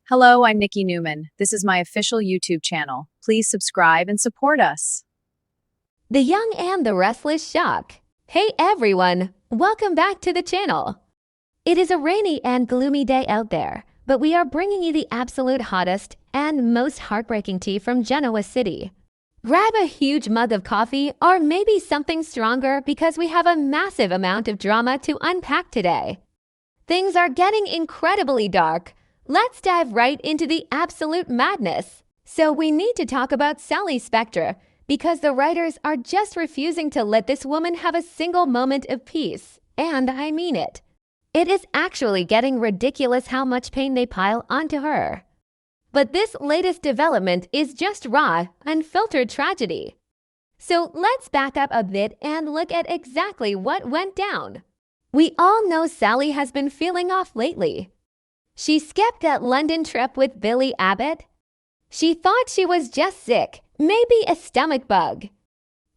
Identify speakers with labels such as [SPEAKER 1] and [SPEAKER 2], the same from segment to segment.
[SPEAKER 1] Hello, I'm Nikki Newman. This is my official YouTube channel. Please subscribe and support us.
[SPEAKER 2] The Young and the Restless Shock. Hey everyone, welcome back to the channel. It is a rainy and gloomy day out there, but we are bringing you the absolute hottest and most heartbreaking tea from Genoa City. Grab a huge mug of coffee or maybe something stronger because we have a massive amount of drama to unpack today. Things are getting incredibly dark. Let's dive right into the absolute madness. So we need to talk about Sally Spectra because the writers are just refusing to let this woman have a single moment of peace. And I mean it. It is actually getting ridiculous how much pain they pile onto her. But this latest development is just raw, unfiltered tragedy. So let's back up a bit and look at exactly what went down. We all know Sally has been feeling off lately. She skipped that London trip with Billy Abbott. She thought she was just sick, maybe a stomach bug,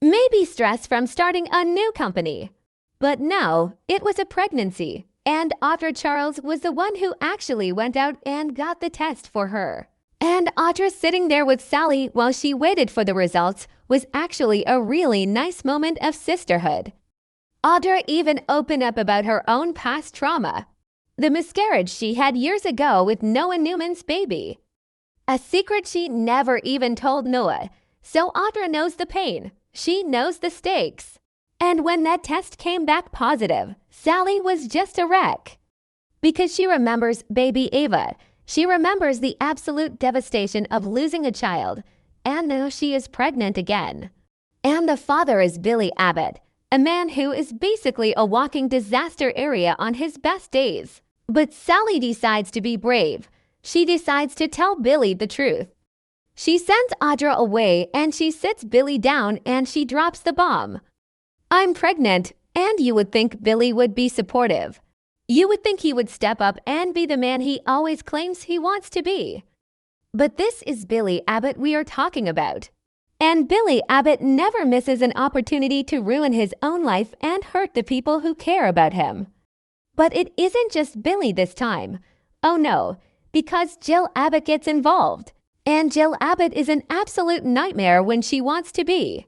[SPEAKER 2] maybe stress from starting a new company. But no, it was a pregnancy, and Audra Charles was the one who actually went out and got the test for her. And Audra sitting there with Sally while she waited for the results was actually a really nice moment of sisterhood. Audra even opened up about her own past trauma. The miscarriage she had years ago with Noah Newman's baby. A secret she never even told Noah, so Audra knows the pain. She knows the stakes. And when that test came back positive, Sally was just a wreck. Because she remembers baby Ava. She remembers the absolute devastation of losing a child. And now she is pregnant again. And the father is Billy Abbott, a man who is basically a walking disaster area on his best days. But Sally decides to be brave. She decides to tell Billy the truth. She sends Audra away and she sits Billy down and she drops the bomb. I'm pregnant, and you would think Billy would be supportive. You would think he would step up and be the man he always claims he wants to be. But this is Billy Abbott we are talking about. And Billy Abbott never misses an opportunity to ruin his own life and hurt the people who care about him. But it isn't just Billy this time. Oh no, because Jill Abbott gets involved. And Jill Abbott is an absolute nightmare when she wants to be.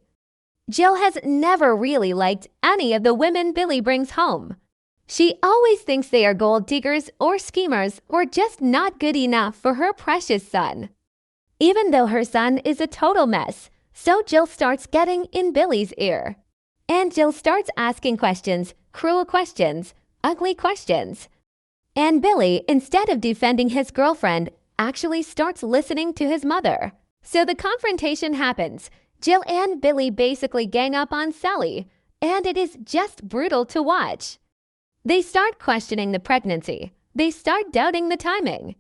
[SPEAKER 2] Jill has never really liked any of the women Billy brings home. She always thinks they are gold diggers or schemers or just not good enough for her precious son. Even though her son is a total mess, so Jill starts getting in Billy's ear. And Jill starts asking questions, cruel questions, ugly questions. And Billy, instead of defending his girlfriend, actually starts listening to his mother. So the confrontation happens. Jill and Billy basically gang up on Sally, and it is just brutal to watch. They start questioning the pregnancy. They start doubting the timing.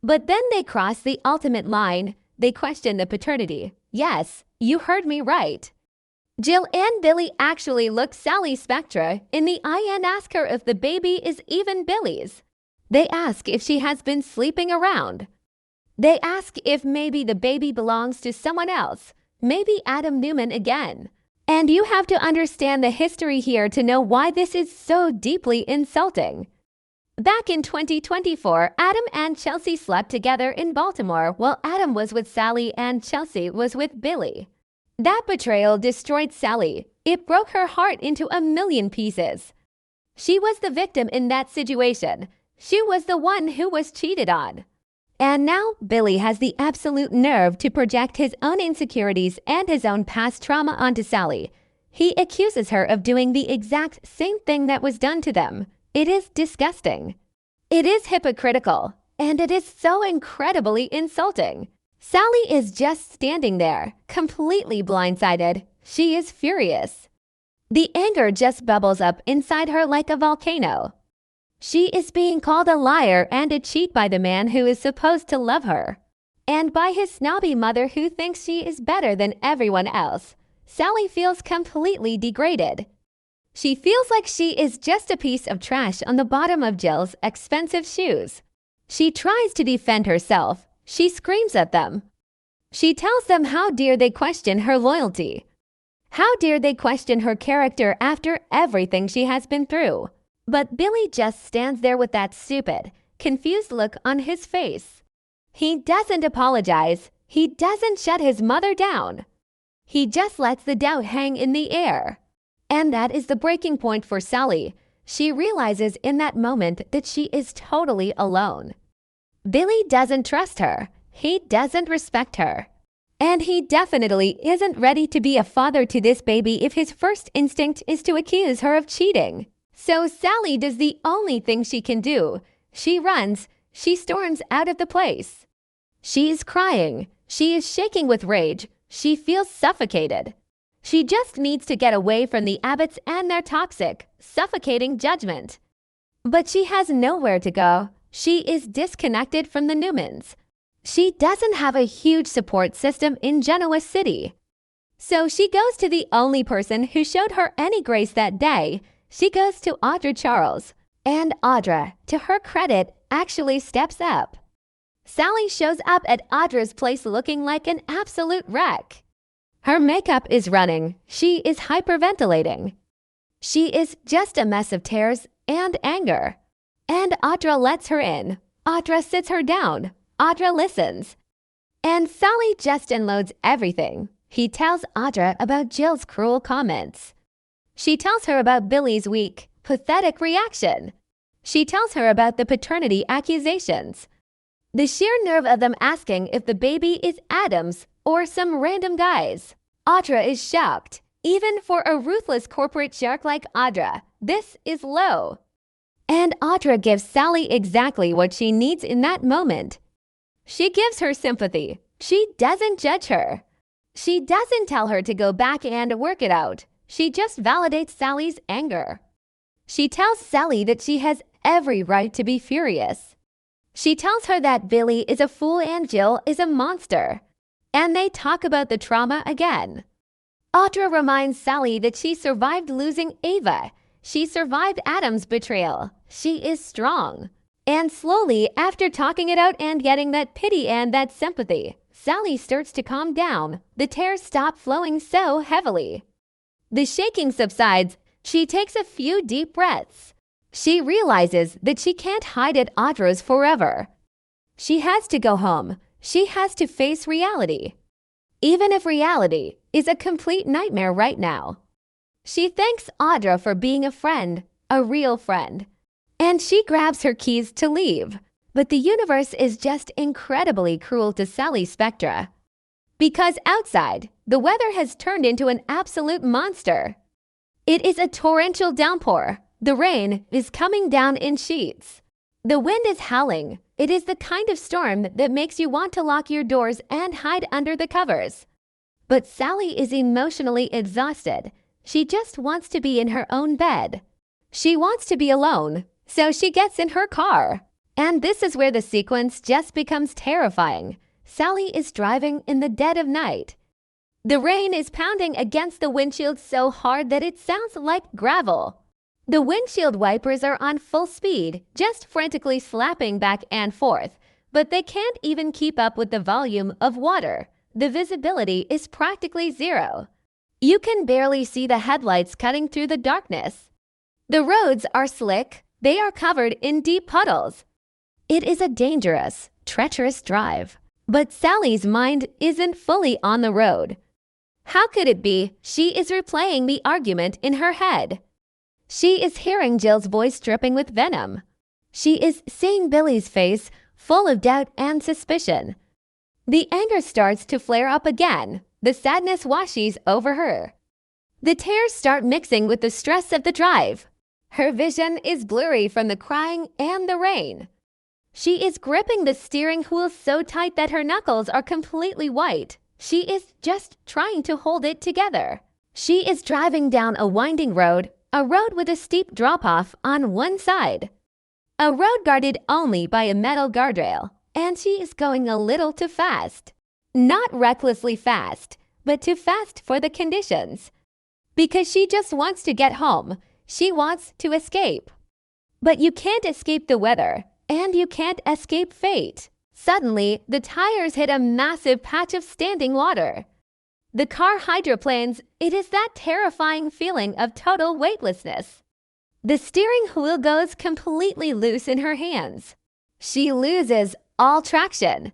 [SPEAKER 2] But then they cross the ultimate line. They question the paternity. Yes, you heard me right. Jill and Billy actually look Sally Spectra in the eye and ask her if the baby is even Billy's. They ask if she has been sleeping around. They ask if maybe the baby belongs to someone else, maybe Adam Newman again. And you have to understand the history here to know why this is so deeply insulting. Back in 2024, Adam and Chelsea slept together in Baltimore while Adam was with Sally and Chelsea was with Billy. That betrayal destroyed Sally. It broke her heart into a million pieces. She was the victim in that situation. She was the one who was cheated on. And now Billy has the absolute nerve to project his own insecurities and his own past trauma onto Sally. He accuses her of doing the exact same thing that was done to them. It is disgusting. It is hypocritical, and it is so incredibly insulting. Sally is just standing there, completely blindsided. She is furious. The anger just bubbles up inside her like a volcano. She is being called a liar and a cheat by the man who is supposed to love her, and by his snobby mother who thinks she is better than everyone else. Sally feels completely degraded. She feels like she is just a piece of trash on the bottom of Jill's expensive shoes. She tries to defend herself. She screams at them. She tells them how dare they question her loyalty. How dare they question her character after everything she has been through. But Billy just stands there with that stupid, confused look on his face. He doesn't apologize. He doesn't shut his mother down. He just lets the doubt hang in the air. And that is the breaking point for Sally. She realizes in that moment that she is totally alone. Billy doesn't trust her. He doesn't respect her. And he definitely isn't ready to be a father to this baby if his first instinct is to accuse her of cheating. So Sally does the only thing she can do. She runs. She storms out of the place. She is crying. She is shaking with rage. She feels suffocated. She just needs to get away from the Abbotts and their toxic, suffocating judgment. But she has nowhere to go. She is disconnected from the Newmans. She doesn't have a huge support system in Genoa City. So she goes to the only person who showed her any grace that day. She goes to Audra Charles. And Audra, to her credit, actually steps up. Sally shows up at Audra's place looking like an absolute wreck. Her makeup is running. She is hyperventilating. She is just a mess of tears and anger. And Audra lets her in. Audra sits her down. Audra listens. And Sally just unloads everything. He tells Audra about Jill's cruel comments. She tells her about Billy's weak, pathetic reaction. She tells her about the paternity accusations. The sheer nerve of them asking if the baby is Adam's or some random guy's. Audra is shocked. Even for a ruthless corporate shark like Audra, this is low. And Audra gives Sally exactly what she needs in that moment. She gives her sympathy. She doesn't judge her. She doesn't tell her to go back and work it out. She just validates Sally's anger. She tells Sally that she has every right to be furious. She tells her that Billy is a fool and Jill is a monster. And they talk about the trauma again. Audra reminds Sally that she survived losing Ava. She survived Adam's betrayal. She is strong. And slowly, after talking it out and getting that pity and that sympathy, Sally starts to calm down. The tears stop flowing so heavily. The shaking subsides. She takes a few deep breaths. She realizes that she can't hide at Audra's forever. She has to go home. She has to face reality. Even if reality is a complete nightmare right now. She thanks Audra for being a friend, a real friend. And she grabs her keys to leave. But the universe is just incredibly cruel to Sally Spectra. Because outside, the weather has turned into an absolute monster. It is a torrential downpour. The rain is coming down in sheets. The wind is howling. It is the kind of storm that makes you want to lock your doors and hide under the covers. But Sally is emotionally exhausted. She just wants to be in her own bed. She wants to be alone, so she gets in her car. And this is where the sequence just becomes terrifying. Sally is driving in the dead of night. The rain is pounding against the windshield so hard that it sounds like gravel. The windshield wipers are on full speed, just frantically slapping back and forth, but they can't even keep up with the volume of water. The visibility is practically zero. You can barely see the headlights cutting through the darkness. The roads are slick. They are covered in deep puddles. It is a dangerous, treacherous drive. But Sally's mind isn't fully on the road. How could it be she is replaying the argument in her head? She is hearing Jill's voice dripping with venom. She is seeing Billy's face full of doubt and suspicion. The anger starts to flare up again. The sadness washes over her. The tears start mixing with the stress of the drive. Her vision is blurry from the crying and the rain. She is gripping the steering wheel so tight that her knuckles are completely white. She is just trying to hold it together. She is driving down a winding road, a road with a steep drop-off on one side. A road guarded only by a metal guardrail, and she is going a little too fast. Not recklessly fast, but too fast for the conditions. Because she just wants to get home. She wants to escape. But you can't escape the weather, and you can't escape fate. Suddenly, the tires hit a massive patch of standing water. The car hydroplanes. It is that terrifying feeling of total weightlessness. The steering wheel goes completely loose in her hands. She loses all traction.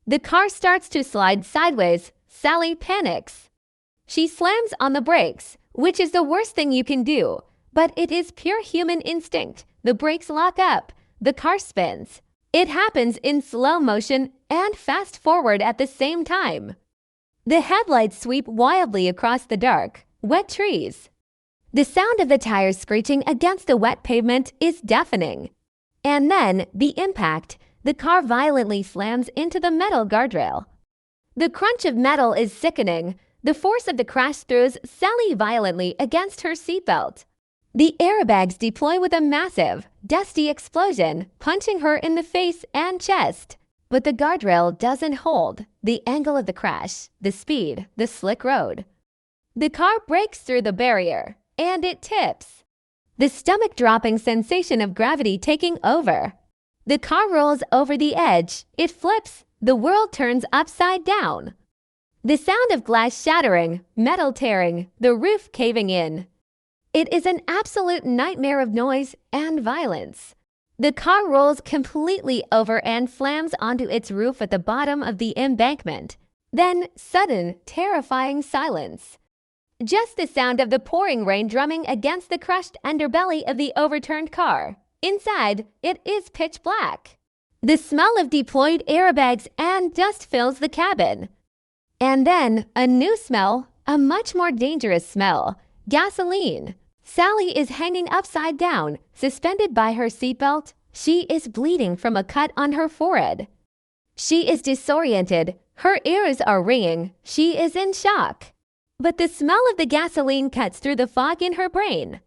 [SPEAKER 2] The car starts to slide sideways. Sally panics. She slams on the brakes, which is the worst thing you can do, but it is pure human instinct. The brakes lock up. The car spins. It happens in slow motion and fast forward at the same time. The headlights sweep wildly across the dark, wet trees. The sound of the tires screeching against the wet pavement is deafening. And then, the impact, the car violently slams into the metal guardrail. The crunch of metal is sickening. The force of the crash throws Sally violently against her seatbelt. The airbags deploy with a massive, dusty explosion, punching her in the face and chest. But the guardrail doesn't hold. The angle of the crash, the speed, the slick road. The car breaks through the barrier, and it tips. The stomach-dropping sensation of gravity taking over. The car rolls over the edge. It flips. The world turns upside down. The sound of glass shattering, metal tearing, the roof caving in. It is an absolute nightmare of noise and violence. The car rolls completely over and slams onto its roof at the bottom of the embankment. Then, sudden, terrifying silence. Just the sound of the pouring rain drumming against the crushed underbelly of the overturned car. Inside, it is pitch black. The smell of deployed airbags and dust fills the cabin. And then, a new smell, a much more dangerous smell. Gasoline. Sally is hanging upside down, suspended by her seatbelt. She is bleeding from a cut on her forehead. She is disoriented. Her ears are ringing. She is in shock. But the smell of the gasoline cuts through the fog in her brain.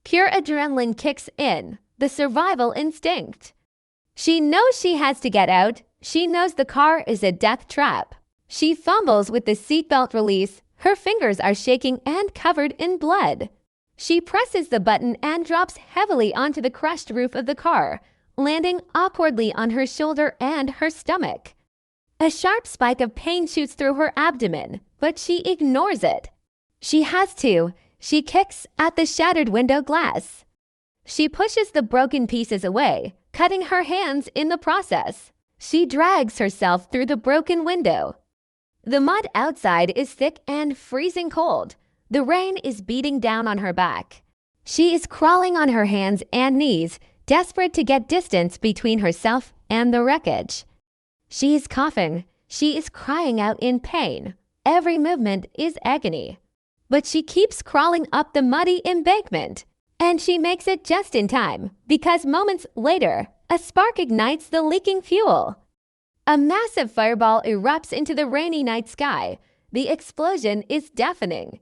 [SPEAKER 2] Pure adrenaline kicks in, the survival instinct. She knows she has to get out. She knows the car is a death trap. She fumbles with the seatbelt release. Her fingers are shaking and covered in blood. She presses the button and drops heavily onto the crushed roof of the car, landing awkwardly on her shoulder and her stomach. A sharp spike of pain shoots through her abdomen, but she ignores it. She has to. She kicks at the shattered window glass. She pushes the broken pieces away, cutting her hands in the process. She drags herself through the broken window. The mud outside is thick and freezing cold. The rain is beating down on her back. She is crawling on her hands and knees, desperate to get distance between herself and the wreckage. She is coughing. She is crying out in pain. Every movement is agony. But she keeps crawling up the muddy embankment. And she makes it just in time, because moments later, a spark ignites the leaking fuel. A massive fireball erupts into the rainy night sky. The explosion is deafening.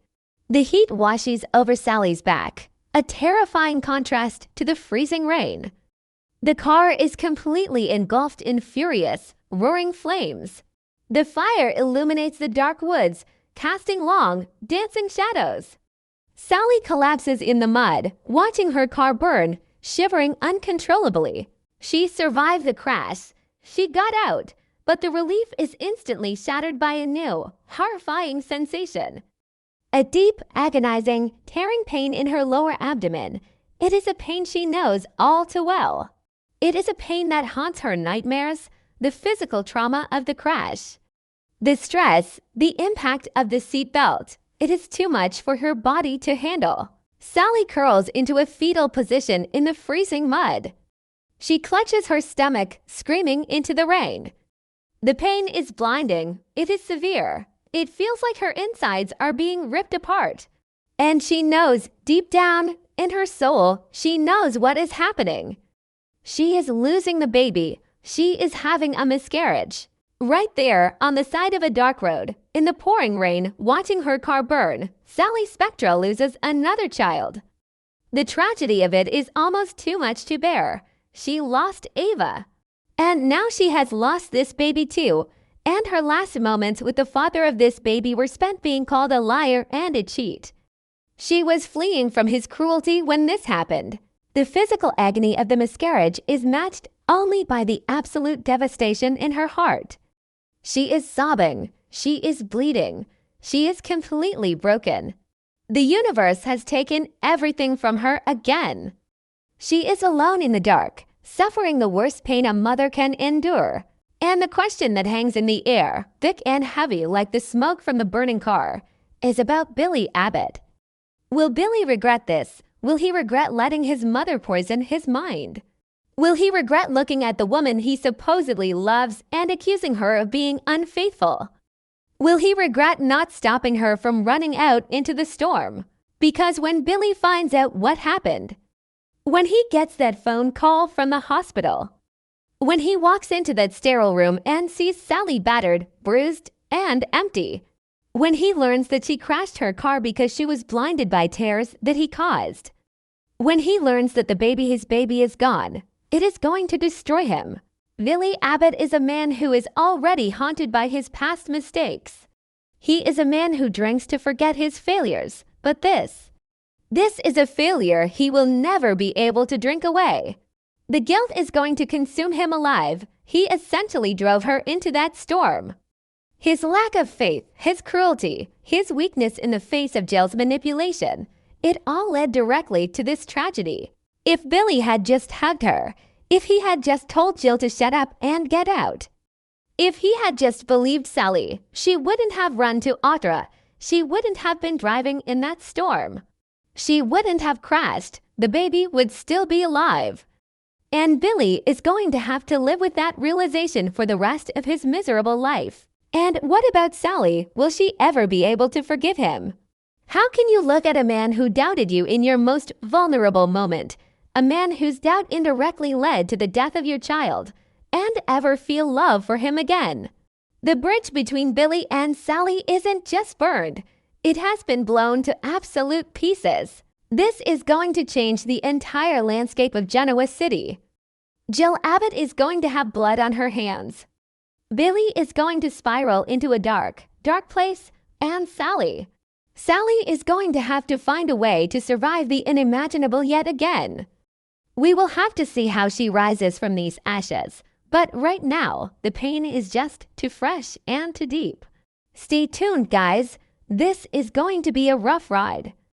[SPEAKER 2] The heat washes over Sally's back, a terrifying contrast to the freezing rain. The car is completely engulfed in furious, roaring flames. The fire illuminates the dark woods, casting long, dancing shadows. Sally collapses in the mud, watching her car burn, shivering uncontrollably. She survived the crash. She got out, but the relief is instantly shattered by a new, horrifying sensation. A deep, agonizing, tearing pain in her lower abdomen. It is a pain she knows all too well. It is a pain that haunts her nightmares, the physical trauma of the crash. The stress, the impact of the seat belt. It is too much for her body to handle. Sally curls into a fetal position in the freezing mud. She clutches her stomach, screaming into the rain. The pain is blinding. It is severe. It feels like her insides are being ripped apart. And she knows, deep down in her soul, she knows what is happening. She is losing the baby. She is having a miscarriage. Right there, on the side of a dark road, in the pouring rain, watching her car burn, Sally Spectra loses another child. The tragedy of it is almost too much to bear. She lost Ava. And now she has lost this baby too. And her last moments with the father of this baby were spent being called a liar and a cheat. She was fleeing from his cruelty when this happened. The physical agony of the miscarriage is matched only by the absolute devastation in her heart. She is sobbing. She is bleeding. She is completely broken. The universe has taken everything from her again. She is alone in the dark, suffering the worst pain a mother can endure. And the question that hangs in the air, thick and heavy like the smoke from the burning car, is about Billy Abbott. Will Billy regret this? Will he regret letting his mother poison his mind? Will he regret looking at the woman he supposedly loves and accusing her of being unfaithful? Will he regret not stopping her from running out into the storm? Because when Billy finds out what happened, when he gets that phone call from the hospital, when he walks into that sterile room and sees Sally battered, bruised, and empty, when he learns that she crashed her car because she was blinded by tears that he caused, when he learns that his baby is gone, it is going to destroy him. Billy Abbott is a man who is already haunted by his past mistakes. He is a man who drinks to forget his failures, but this is a failure he will never be able to drink away. The guilt is going to consume him alive. He essentially drove her into that storm. His lack of faith, his cruelty, his weakness in the face of Jill's manipulation, it all led directly to this tragedy. If Billy had just hugged her, if he had just told Jill to shut up and get out, if he had just believed Sally, she wouldn't have run to Audra. She wouldn't have been driving in that storm. She wouldn't have crashed. The baby would still be alive. And Billy is going to have to live with that realization for the rest of his miserable life. And what about Sally? Will she ever be able to forgive him? How can you look at a man who doubted you in your most vulnerable moment, a man whose doubt indirectly led to the death of your child, and ever feel love for him again? The bridge between Billy and Sally isn't just burned. It has been blown to absolute pieces. This is going to change the entire landscape of Genoa City. Jill Abbott is going to have blood on her hands. Billy is going to spiral into a dark place, and Sally is going to have to find a way to survive the unimaginable yet again. We will have to see how she rises from these ashes, but right now, the pain is just too fresh and too deep. Stay tuned, guys. This is going to be a rough ride.